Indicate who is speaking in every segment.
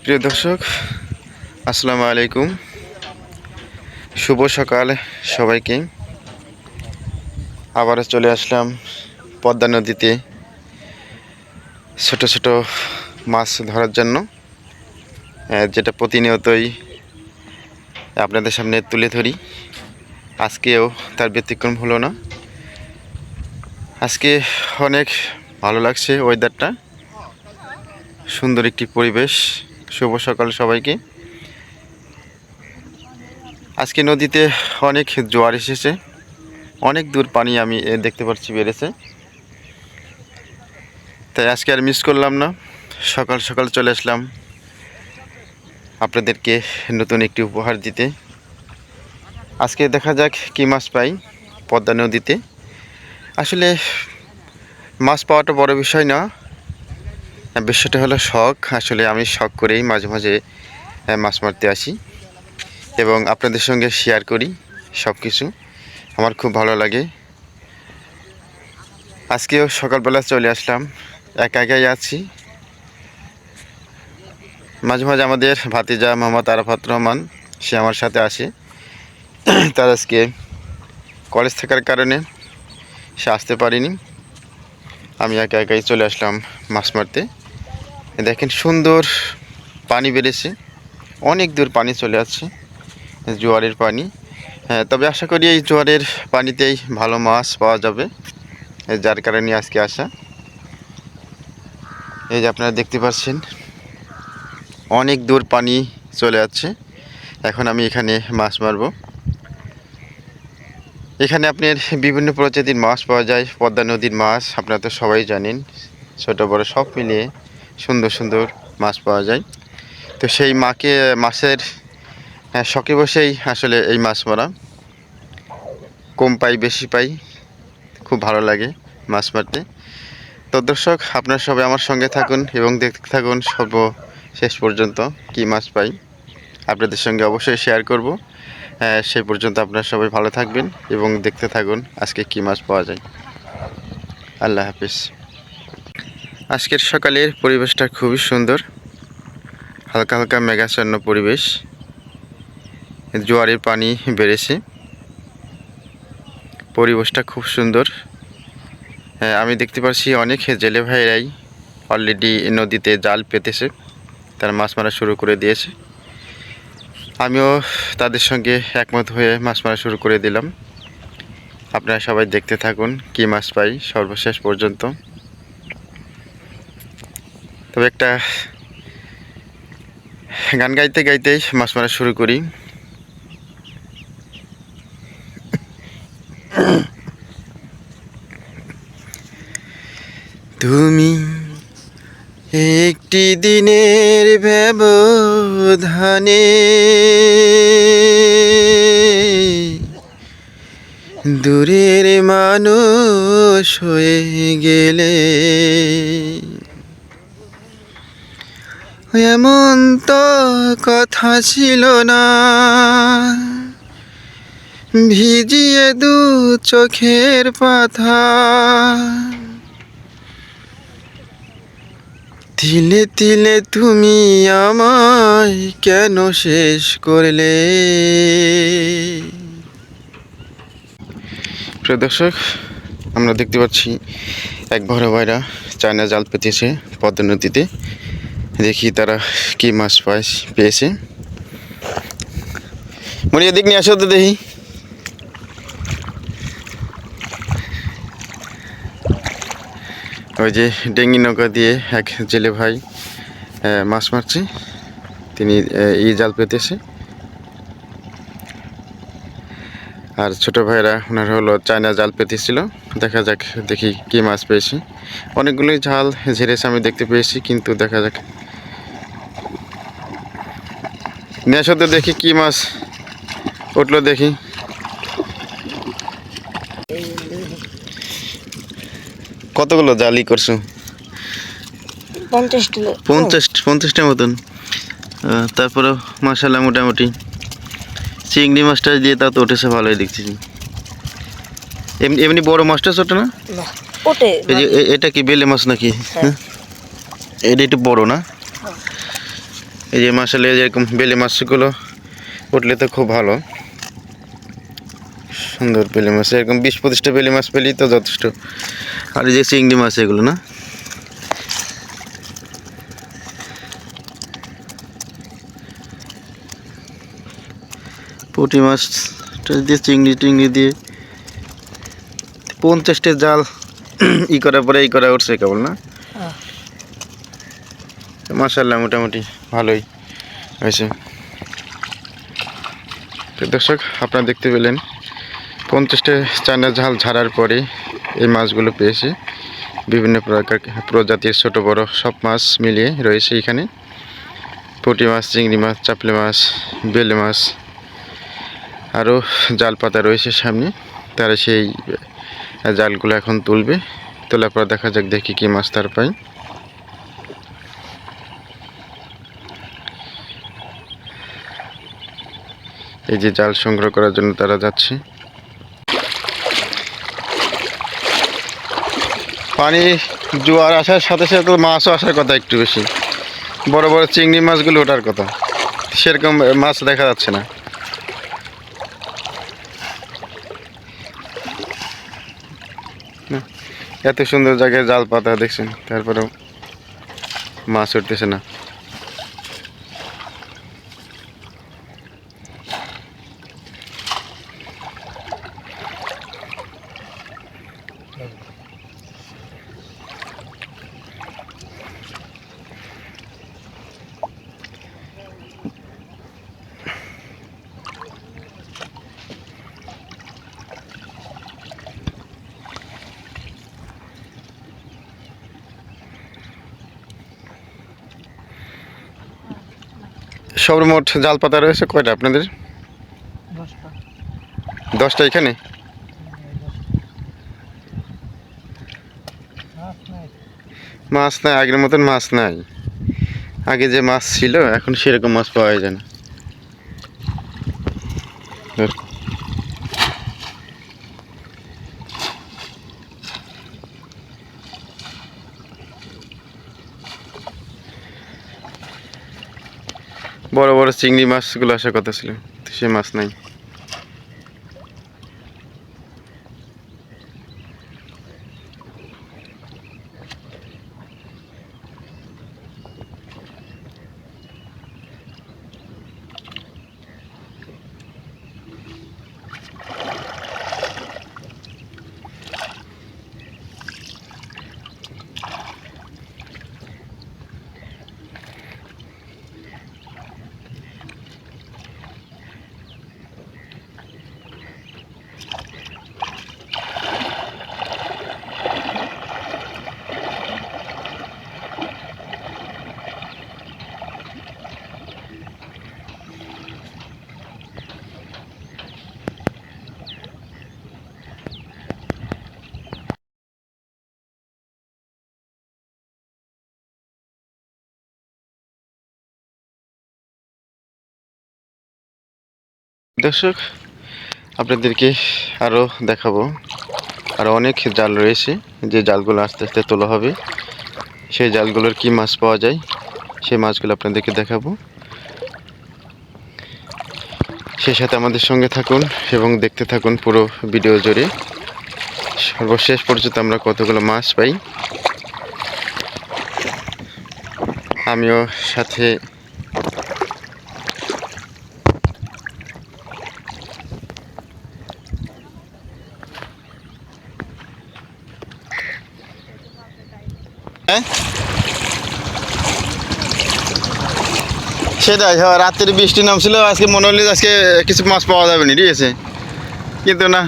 Speaker 1: প্রিয় দর্শক, আসসালামু আলাইকুম। শুভ সকাল সবাইকে। আবারও চলে আসলাম পদ্মা নদীতে ছোট ছোট মাছ ধরার জন্য, যেটা প্রতিনিয়তই আপনাদের সামনে তুলে ধরি। আজকেও তার ব্যতিক্রম হলো না। আজকে অনেক ভালো লাগছে ওয়েদারটা, সুন্দর একটি পরিবেশ। শুভ সকাল সবাইকে। আজকে নদীতে অনেক জোয়ার এসেছে, অনেক দূর পানি আমি দেখতে পাচ্ছি বেড়েছে। তাই আজকে আর মিস করলাম না, সকাল সকাল চলে আসলাম আপনাদেরকে নতুন একটি উপহার দিতে। আজকে দেখা যাক কী মাছ পাই পদ্মা নদীতে। আসলে মাছ পাওয়াটা বড় বিষয় না, বিষয়টা হলো শখ। আসলে আমি শখ করেই মাঝে মাঝে মাছ মারতে আসি এবং আপনাদের সঙ্গে শেয়ার করি সব কিছু। আমার খুব ভালো লাগে। আজকেও সকালবেলা চলে আসলাম, একা একাই আছি। মাঝে মাঝে আমাদের ভাতিজা মোহাম্মদ আরাফাত রহমান, সে আমার সাথে আসে। তার আজকে কলেজ থাকার কারণে সে আসতে পারিনি। আমি একা একাই চলে আসলাম মাছ মারতে। দেখেন সুন্দর পানি বেড়েছে, অনেক দূর পানি চলে আসছে, জোয়ারের পানি। তবে আশা করি এই জোয়ারের পানিতেই ভালো মাছ পাওয়া যাবে, যার কারণে আজকে আসা। এই যে আপনারা দেখতে পাচ্ছেন অনেক দূর পানি চলে যাচ্ছে। এখন আমি এখানে মাছ মারব। এখানে আপনার বিভিন্ন প্রজাতির মাছ পাওয়া যায়, পদ্মা নদীর মাছ আপনারা তো সবাই জানেন। ছোট বড় সব মিলিয়ে সুন্দর সুন্দর মাছ পাওয়া যায়। তো সেই মাছের শখে বসেই আসলে এই মাছ মারা। কম পাই বেশি পাই, খুব ভালো লাগে মাছ মারতে। তো দর্শক, আপনারা সবাই আমার সঙ্গে থাকুন এবং দেখতে থাকুন সর্বশেষ পর্যন্ত কী মাছ পাই। আপনাদের সঙ্গে অবশ্যই শেয়ার করব। সেই পর্যন্ত আপনারা সবাই ভালো থাকবেন এবং দেখতে থাকুন আজকে কী মাছ পাওয়া যায়। আল্লাহ হাফিজ। আজকের সকালের পরিবেশটা খুবই সুন্দর, হালকা হালকা মেঘাচ্ছন্ন পরিবেশ। জোয়ারের পানি বেড়েছে, পরিবেশটা খুব সুন্দর। আমি দেখতে পাচ্ছি অনেক জেলে ভাইরাই অলরেডি নদীতে জাল পেতেছে, তারা মাছ মারা শুরু করে দিয়েছে। আমিও তাদের সঙ্গে একমত হয়ে মাছ মারা শুরু করে দিলাম। আপনারা সবাই দেখতে থাকুন কী মাছ পাই সর্বশেষ পর্যন্ত। তবে একটা গান গাইতে গাইতেই মাছ মারা শুরু করি। তুমি একটি দিনের ব্যবধানে দূরের মানুষ হয়ে গেলে, এমন তো কথা ছিল না, ভিজিয়ে দু চোখের পাতা, তিলে তিলে তুমি আমায় কেন শেষ করলে। প্রিয় দর্শক, আমরা দেখতে পাচ্ছি এক বড় ভাইরা চায়না জাল পেতেছে পদ্মা নদীতে। দেখি তারা কি মাছ পেয়েছে। মরিয়া দিক নিয়ে আসো তো দেখি। ওই যে ডেঙ্গি নৌকা দিয়ে এক জেলে ভাই মাছ মারছে, তিনি এই জাল পেতেছে। আর ছোট ভাইরা ওনারা হলো চায়না জাল পেতেছিল। দেখা যাক দেখি কি মাছ পেয়েছি। অনেকগুলোই জাল ঝেড়েছে আমি দেখতে পেয়েছি, কিন্তু দেখা যাক। নিয়ে আসো তো দেখি কি মাছ উঠলো দেখি। কতগুলো জালই করছো? 50টা মতন। তারপরে মাশাআল্লাহ মোটামুটি চিংড়ি মাছটা দিয়ে তাও তো উঠেছে ভালোই দেখছি। এমনি বড় মাছটা ছোট না? এই যে এটা কি বেলে মাছ নাকি? এটা একটু বড় না? এই যে মাসালে যেরকম বেলে মাছগুলো উঠলে তো খুব ভালো, সুন্দর বেলে মাছ, এরকম 20-25টা বেলে মাছ পেলেই তো যথেষ্ট। আর এই যে চিংড়ি মাছ এগুলো না, পুঁটি মাছ দিয়ে চিংড়ি দিয়ে 50টা জাল ই করার পরে এই করা উঠছে কেবল না। মাশাআল্লাহ মোটামুটি ভালোই হয়েছে। তো দর্শক আপনারা দেখতে পেলেন 50টা চায়না জাল ঝাড়ার পরে এই মাছগুলো পেয়েছে। বিভিন্ন প্রকার প্রজাতির ছোট বড় সব মাছ মিলিয়ে রয়েছে এখানে। পুঁটি মাছ, চিংড়ি মাছ, চাপলে মাছ, বেলে মাছ, আরও জাল পাতা রয়েছে সামনে। তারা সেই জালগুলো এখন তুলবে, তোলার পর দেখা যাক দেখি কী মাছ তার পাই। এই যে জাল সংগ্রহ করার জন্য তারা যাচ্ছে। পানি জোয়ার আসার সাথে সাথে তো মাছও আসার কথা একটু বেশি, বড় বড় চিংড়ি মাছগুলো ওঠার কথা, সেরকম মাছ দেখা যাচ্ছে না। এত সুন্দর জায়গায় জাল পাতা দেখছেন, তারপরেও মাছ উঠতেছে না। সর্বমোট জাল পাতা রয়েছে কয়টা আপনাদের? 10টা এখানে। মাছ নাই, আগের মতন মাছ নাই। আগে যে মাছ ছিল এখন সেরকম মাছ পাওয়া যায় না। বড় বড় চিংড়ি মাছগুলো আসার কথা ছিল, সে মাছ নাই। দর্শক আপনাদেরকে আরও দেখাবো, আরও অনেক জাল রয়েছে, যে জালগুলো আস্তে আস্তে তোলা হবে। সেই জালগুলোর কি মাছ পাওয়া যায় সেই মাছগুলো আপনাদেরকে দেখাবো। সেই সাথে আমাদের সঙ্গে থাকুন এবং দেখতে থাকুন পুরো ভিডিও জুড়ে। সর্বশেষ পর্যন্ত আমরা কতগুলো মাছ পাই আমিও সাথে সেটাই। হ্যাঁ, রাত্রে বৃষ্টি নামছিল, আজকে মনে হলো আজকে কিছু মাছ পাওয়া যাবে না, ঠিক আছে, কিন্তু না,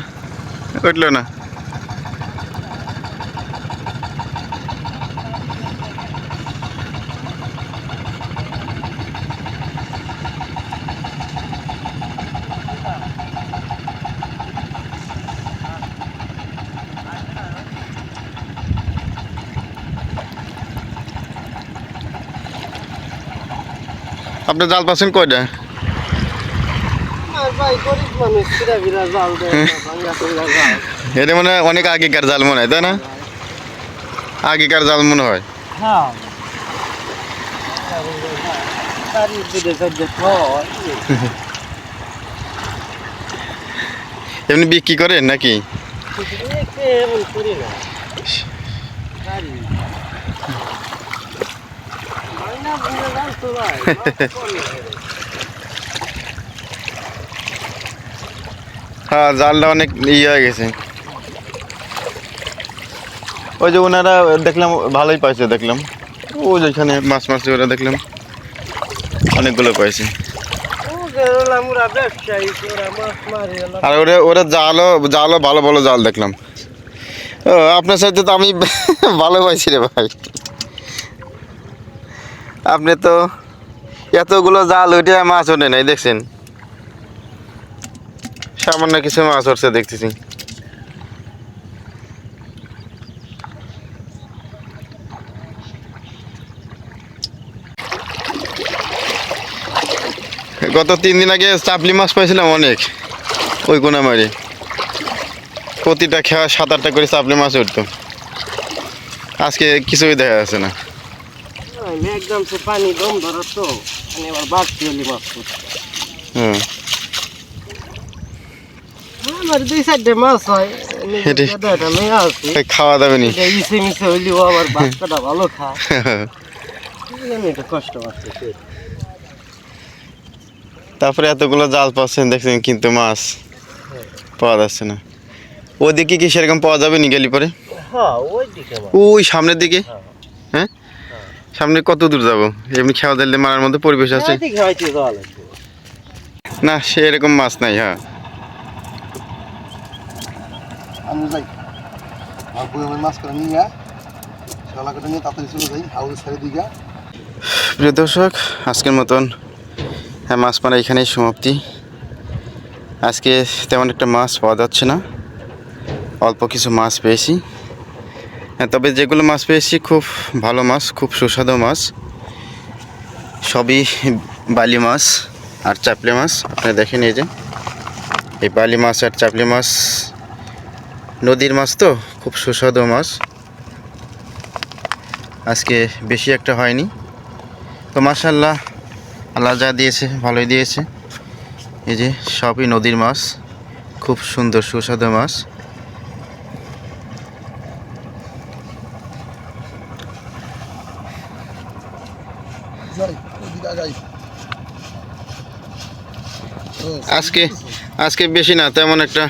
Speaker 1: উঠলো না। আপনি জাল পাচ্ছেন কয়টা? এটা মনে হয় অনেক আগেকার জাল মনে হয়, তাই না? আগেকার জাল মনে হয়। এমনি বিক্রি করেন নাকি? হ্যাঁ, জালটা অনেক ইয়ে হয়ে গেছে। ওই যে ওনারা দেখলাম ভালোই পাইছে, দেখলাম ও যেখানে মাছ মারছে ওরা দেখলাম অনেকগুলো পাইছে। আর ওরা ওরা জালও জালও ভালো ভালো জাল দেখলাম। ও আপনার সাথে তো আমি ভালো পাইছি রে ভাই। আপনি তো এতগুলো জাল উঠে মাছ ওঠে নাই, দেখছেন? সামান্য কিছু মাছ উঠছে দেখতেছি। গত 3 দিন আগে চাপলি মাছ পাইছিলাম অনেক, ওই কোনামারি প্রতিটা খেয়া 7-8টা করে চাপলি মাছ উঠতো। আজকে কিছুই দেখা যাচ্ছে না।
Speaker 2: একদম সে পানি দম ধরো তো এবার বাড়তি হলি মাছ।
Speaker 1: হুম,
Speaker 2: আমার 2-4টে মাছ হয়
Speaker 1: খাওয়া যাবে নি।
Speaker 2: ইসে মিশে হইলেও আবার বাচ্চাটা ভালো খায়, এটা কষ্ট পাচ্ছে।
Speaker 1: তারপরে এতগুলো জাল পাচ্ছেন দেখছেন, কিন্তু মাছ পাওয়া যাচ্ছে না। ওদিকে কি সেরকম পাওয়া যাবে নি গেলি পরে?
Speaker 2: হ্যাঁ, ওই দিকে
Speaker 1: ওই সামনের দিকে। হ্যাঁ, সামনে কত দূর যাবো? এমনি খেওয়া দিলে মারার মধ্যে পরিবেশ আছে না, সে এরকম মাছ নাই। হ্যাঁ,
Speaker 2: আমি যাই মাছ করে নিয়ে শালাকাটা নিয়ে তাড়াতাড়ি চলে যাই হাউস ছেড়ে দিঘা।
Speaker 1: প্রিয় দর্শক, আজকের মতন মাছ মারা এখানেই সমাপ্তি। আজকে তেমন একটা মাছ পাওয়া যাচ্ছে না, অল্প কিছু মাছ পেয়েছি। তবে যেগুলো মাছ পেয়েছি খুব ভালো মাছ, খুব সুস্বাদু মাছ, সবই বালি মাছ আর চাপলি মাছ। আপনারা দেখেন এই যে এই বালি মাছ আর চাপলি মাছ নদীর মাছ, তো খুব সুস্বাদু মাছ। আজকে বেশি একটা হয়নি, তো মাশাআল্লাহ আল্লাহ যা দিয়েছে ভালোই দিয়েছে। এই যে সবই নদীর মাছ, খুব সুন্দর সুস্বাদু মাছ। আজকে আজকে বেশি না, তেমন একটা